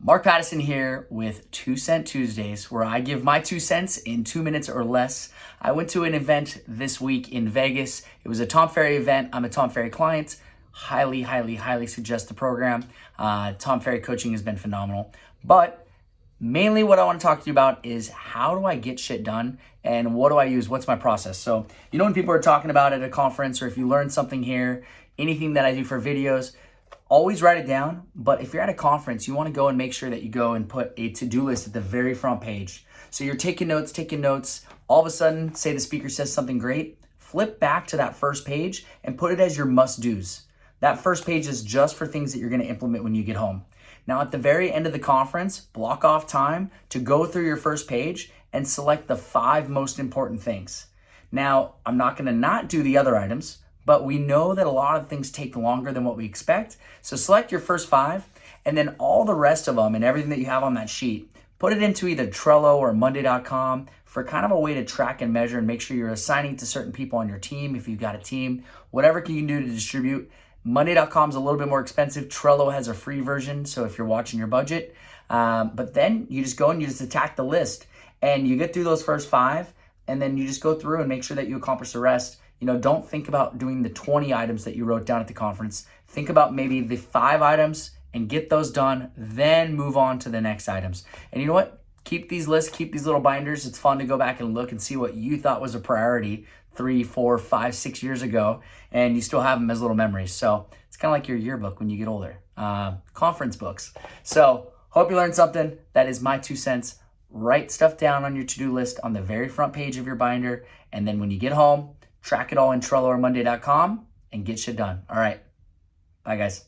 Mark Pattison here with 2 Cent Tuesdays, where I give my 2 cents in 2 minutes or less. I went to an event this week in Vegas. It was a Tom Ferry event. I'm a Tom Ferry client. Highly suggest the program. Tom Ferry coaching has been phenomenal. But mainly what I want to talk to you about is how do I get shit done and what do I use? What's my process? So, when people are talking about it at a conference or if you learn something here, anything that I do for videos, always write it down. But if you're at a conference, you want to go and make sure that you go and put a to-do list at the very front page. So you're taking notes. All of a sudden, say the speaker says something great, flip back to that first page and put it as your must-dos. That first page is just for things that you're going to implement when you get home. Now, at the very end of the conference, block off time to go through your first page and select the 5 most important things. Now, I'm not going to not do the other items, but we know that a lot of things take longer than what we expect. So select your first 5, and then all the rest of them and everything that you have on that sheet, put it into either Trello or Monday.com for kind of a way to track and measure and make sure you're assigning to certain people on your team if you've got a team, whatever you can do to distribute. Monday.com is a little bit more expensive. Trello has a free version, so if you're watching your budget. But then you just go and you just attack the list, and you get through those first 5, and then you just go through and make sure that you accomplish the rest. Don't think about doing the 20 items that you wrote down at the conference. Think about maybe the 5 items and get those done, then move on to the next items. And you know what? Keep these lists, keep these little binders. It's fun to go back and look and see what you thought was a priority 3, 4, 5, 6 years ago, and you still have them as little memories. So it's kind of like your yearbook when you get older, conference books. So hope you learned something. That is my 2 cents. Write stuff down on your to-do list on the very front page of your binder, and then when you get home, track it all in Trello or Monday.com and get shit done. All right. Bye, guys.